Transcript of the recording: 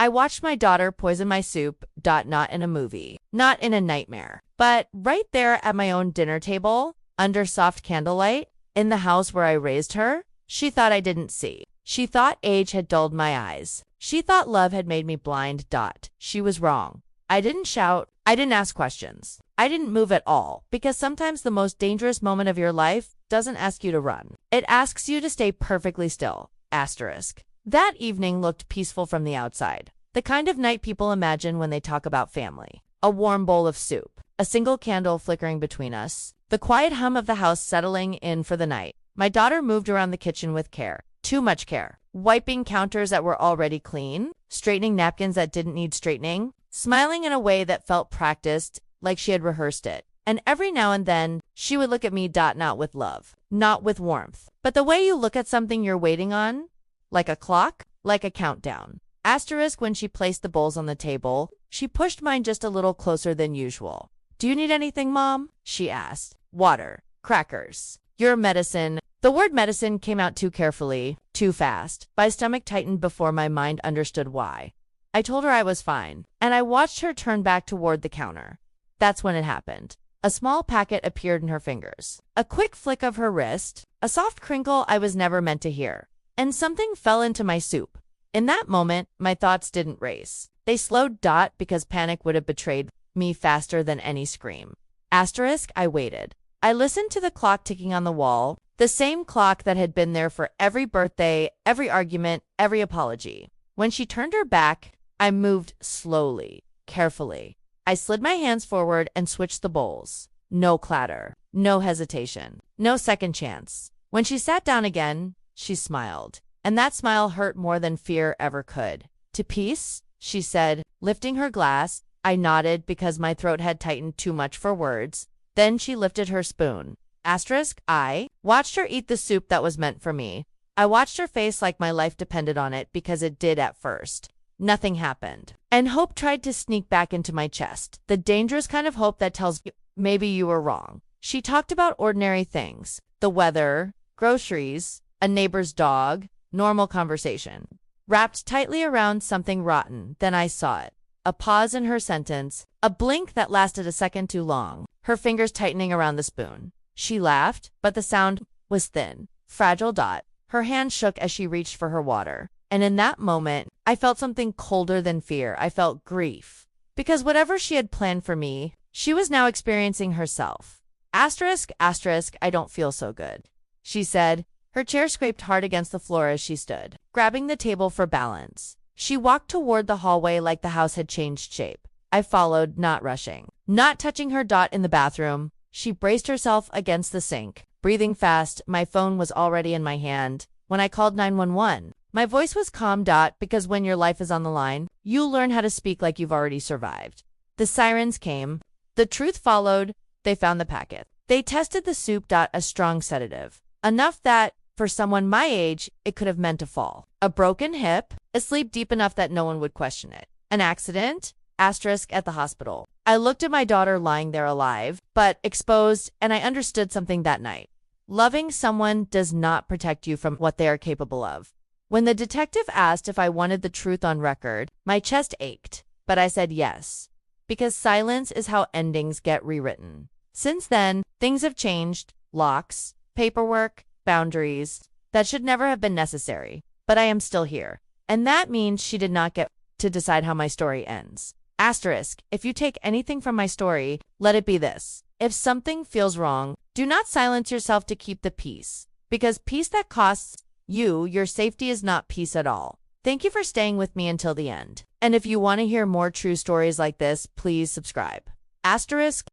I watched my daughter poison my soup, not in a movie, not in a nightmare, but right there at my own dinner table, under soft candlelight, in the house where I raised her. She thought I didn't see. She thought age had dulled my eyes. She thought love had made me blind. She was wrong. I didn't shout. I didn't ask questions. I didn't move at all, because sometimes the most dangerous moment of your life doesn't ask you to run. It asks you to stay perfectly still. Asterisk. That evening looked peaceful from the outside. The kind of night people imagine when they talk about family. A warm bowl of soup. A single candle flickering between us. The quiet hum of the house settling in for the night. My daughter moved around the kitchen with care. Too much care. Wiping counters that were already clean. Straightening napkins that didn't need straightening. Smiling in a way that felt practiced, like she had rehearsed it. And every now and then, she would look at me, not with love, not with warmth, but the way you look at something you're waiting on, like a clock, like a countdown. Asterisk. When she placed the bowls on the table, she pushed mine just a little closer than usual. Do you need anything, Mom? She asked. Water. Crackers. Your medicine. The word medicine came out too carefully, too fast. My stomach tightened before my mind understood why. I told her I was fine, and I watched her turn back toward the counter. That's when it happened. A small packet appeared in her fingers. A quick flick of her wrist, a soft crinkle I was never meant to hear, and something fell into my soup. In that moment, my thoughts didn't race. They slowed. Because panic would have betrayed me faster than any scream. Asterisk. I waited. I listened to the clock ticking on the wall, the same clock that had been there for every birthday, every argument, every apology. When she turned her back, I moved slowly, carefully. I slid my hands forward and switched the bowls. No clatter, no hesitation, no second chance. When she sat down again, she smiled, and that smile hurt more than fear ever could. To peace, she said, lifting her glass. I nodded because my throat had tightened too much for words. Then she lifted her spoon. Asterisk. I watched her eat the soup that was meant for me. I watched her face like my life depended on it, because it did at first. Nothing happened. And hope tried to sneak back into my chest. The dangerous kind of hope that tells you maybe you were wrong. She talked about ordinary things. The weather, groceries, a neighbor's dog, normal conversation. Wrapped tightly around something rotten, then I saw it. A pause in her sentence, a blink that lasted a second too long, her fingers tightening around the spoon. She laughed, but the sound was thin, fragile. Her hand shook as she reached for her water. And in that moment, I felt something colder than fear. I felt grief. Because whatever she had planned for me, she was now experiencing herself. Asterisk. I don't feel so good, she said. Her chair scraped hard against the floor as she stood, grabbing the table for balance. She walked toward the hallway like the house had changed shape. I followed, not rushing, not touching her. In the bathroom, she braced herself against the sink, breathing fast. My phone was already in my hand when I called 911. My voice was calm. Because when your life is on the line, you learn how to speak like you've already survived. The sirens came. The truth followed. They found the packet. They tested the soup. A strong sedative. Enough that, for someone my age, it could have meant a fall. A broken hip. A sleep deep enough that no one would question it. An accident. Asterisk. At the hospital. I looked at my daughter lying there alive, but exposed, and I understood something that night. Loving someone does not protect you from what they are capable of. When the detective asked if I wanted the truth on record, my chest ached, but I said yes, because silence is how endings get rewritten. Since then, things have changed. Locks, paperwork, boundaries, that should never have been necessary. But I am still here. And that means she did not get to decide how my story ends. Asterisk. If you take anything from my story, let it be this. If something feels wrong, do not silence yourself to keep the peace. Because peace that costs you, your safety, is not peace at all. Thank you for staying with me until the end. And if you want to hear more true stories like this, please subscribe. Asterisk.